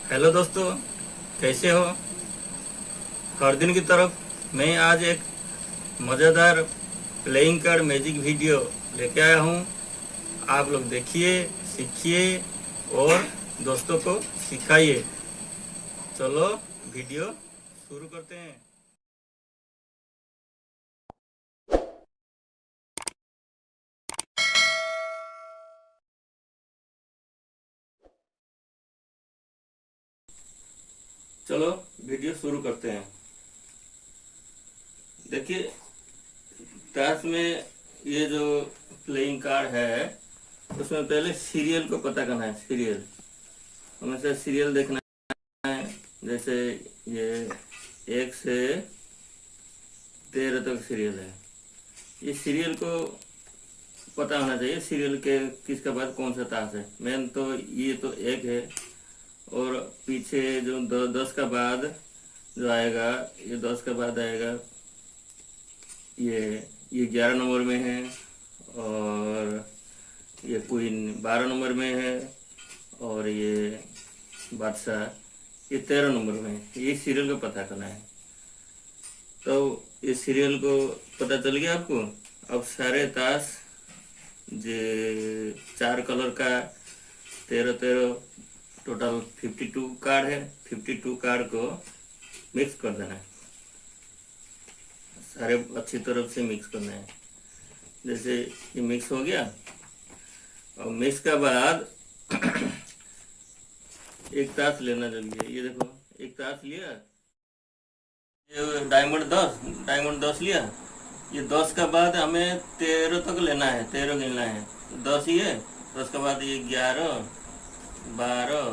Hello दोस्तों, कैसे हो। हर दिन की तरफ मैं आज एक मज़ेदार प्लेइंग कार्ड मैजिक वीडियो लेके आया हूँ। आप लोग देखिए, सीखिए और दोस्तों को सिखाइए। चलो वीडियो शुरू करते हैं। चलो वीडियो शुरू करते हैं। देखिए, ताश में ये जो प्लेइंग कार्ड है उसमें पहले सीरियल को पता करना है। सीरियल हमेशा सीरियल देखना है। जैसे ये 1 से 13 तक सीरियल है। इस सीरियल को पता होना चाहिए, सीरियल के किसके बाद कौन सा ताश है। मेन तो ये तो एक है, और पीछे जो 10 का बाद जो आएगा, ये 10 का बाद आएगा, ये 11 नंबर में है, और ये क्वीन 12 नंबर में है, और ये बादशाह ये 13 नंबर में है। ये सीरियल को पता करना है। तो इस सीरियल को पता चल गया आपको। अब सारे ताश जे 4 कलर का 13 टोटल 52 कार्ड है। 52 कार्ड को मिक्स कर देना है, सारे अच्छी तरफ से मिक्स करना है। जैसे ये मिक्स हो गया, और मिक्स के बाद एक ताश लेना जरूरी है। ये देखो, एक ताश लिया, ये डायमंड 10 लिया। ये 10 का बाद हमें 13 तक लेना है, 13 गिनना है। तो 10 ही है, 10 के बाद ये 11 12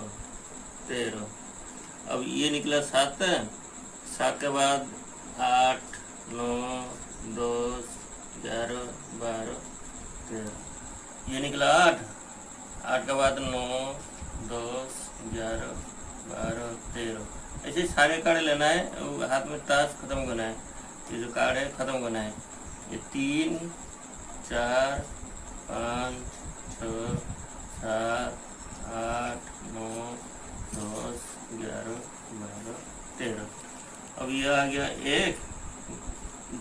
13। अब ये निकला 7 है। 7 के बाद 8 9 10 11 12 13। ये निकला 8। 8 के बाद 9 10 11 12 13। ऐसे सारे कार्ड लेना है, हाथ में ताश खत्म करना है। ये जो कार्ड है खत्म करना है। ये 3 4 5 6 7 8 9 10 11 12 13। अब ये आ गया 1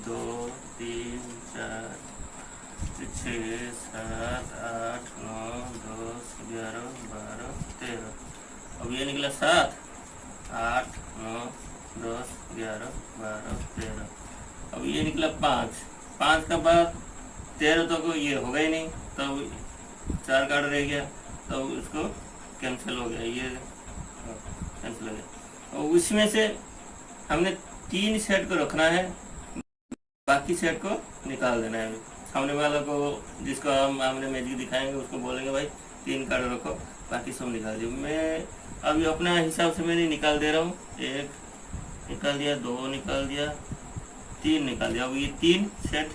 2 3 4 6 7 8 9 10 11 12 13। अब ये निकला 7 8 9 10 11 12 13। अब ये निकला 5। 5 का बाद 13 तो को ये होगा ही नहीं, तब 4 कार्ड रह गया, तब इसको कैंसिल हो गया, ये कैंसिल हो गया। और उसमें से हमने 3 सेट को रखना है, बाकी सेट को निकाल देना है। सामने वाला को, जिसको हम हमने मैजिक दिखाएंगे, उसको बोलेंगे भाई 3 कार्ड रखो, बाकी सब निकाल दियो। मैं अभी अपना हिसाब से मैंने निकाल दे रहा हूँ। 1 निकाल दिया, 2 निकाल दिया, 3 निकाल दिया। अब ये 3 सेट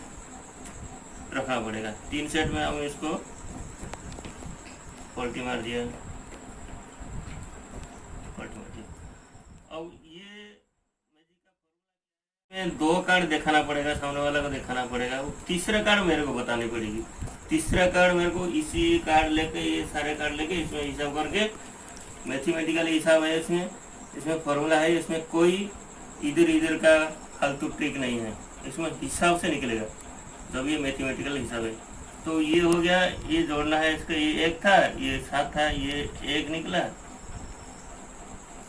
रखना पड़ेगा। 3 सेट में हम इसको पलटी मार दिया, पलटी मार दिया। अब ये मैजिक का फॉर्मूला में 2 कार्ड दिखाना पड़ेगा, सामने वाला को दिखाना पड़ेगा। तीसरा कार्ड मेरे को बतानी पड़ेगी। तीसरा कार्ड मेरे को इसी कार्ड लेके, ये सारे कार्ड लेके इसमें हिसाब करके, मैथमेटिकल हिसाब है इसमें फॉर्मूला है। इसमें कोई इधर इधर का फालतू ट्रिक नहीं है, इसमें हिसाब से निकलेगा। जब ये मैथमेटिकल हिसाब है, तो ये हो गया, ये जोड़ना है इसका। ये 1 था, ये 7 था, ये 1 निकला,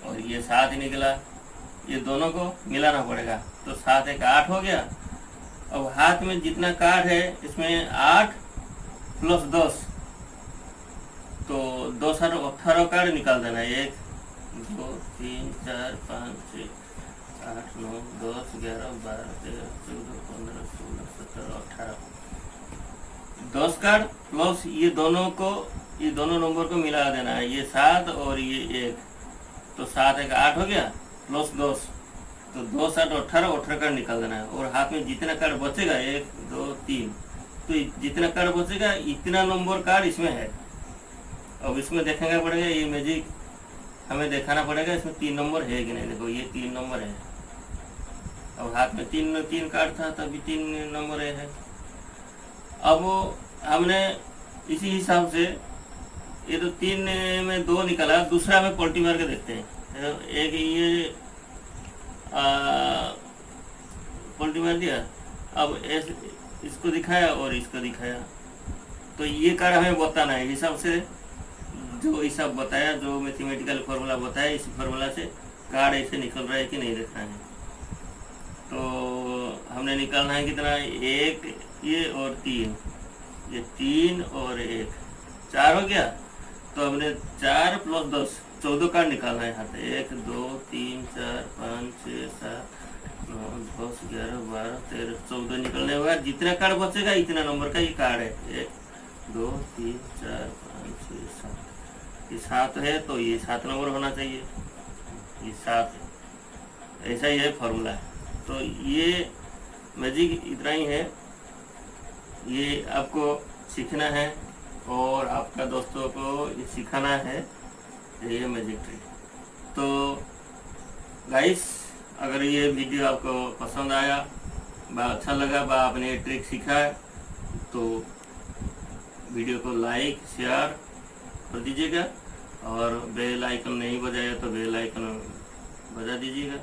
और ये 7 निकला। ये दोनों को मिलाना पड़ेगा, तो 7 1 8 हो गया। अब हाथ में जितना कार्ड है, इसमें 8 प्लस 10, तो 2 7 18 कार्ड निकाल देना है। 1 2 3 4 5 6 8 9 10 11 12 13 14 15 16 17 18। 10 कार्ड प्लस ये दोनों को, ये दोनों नंबर को मिला देना है। ये 7 और ये 1, तो 7 1 8 हो गया, प्लस 10, तो 2 7 18 18 कार्ड निकाल देना है। और हाथ में जितना कार्ड बचेगा, 1 2 3, तो जितना कार्ड बचेगा इतना नंबर कार्ड इसमें है। अब इसमें देखना पड़ेगा, ये मैजिक हमें दिखाना पड़ेगा इसमें 3 नंबर है कि नहीं। देखो ये 3 नंबर है। अब हाथ में 3 कार्ड था, तभी 3 नंबर है। अब हमने इसी हिसाब से, ये तो 3 में 2 निकला, दूसरा में पलटी मार के देखते हैं। एक ये पलटी मार दिया, अब इसको दिखाया और इसको दिखाया, तो ये कार्ड हमें बताना है हिसाब से, जो हिसाब बताया, जो मैथमेटिकल फार्मूला बताया, इसी फार्मूला से कार्ड ऐसे निकल रहा है कि नहीं देखना है। तो हमने निकालना है कितना, एक ये और तीन, ये 3 और 1 4 हो गया। तो हमने 4 + 10 14 कार्ड निकालना है यहाँ पे। 1 2 3 4 5 6 7 9 10 11 12 13 14 निकलने के बाद जितना कार्ड बचेगा इतना नंबर का ये कार्ड है। 1 2 3 4 5 6 7, ये 7 है तो ये 7 नंबर होना चाहिए, ये 7 है। ऐसा ही है फॉर्मूला है। तो ये मैजिक इतना ही है, ये आपको सीखना है और आपका दोस्तों को ये सिखाना है, ये मैजिक ट्रिक। तो गाइस, अगर ये वीडियो आपको पसंद आया, अच्छा लगा, आपने ट्रिक सीखा है, तो वीडियो को लाइक शेयर कर दीजिएगा और बेल आइकन नहीं बजाया तो बेल आइकन बजा दीजिएगा।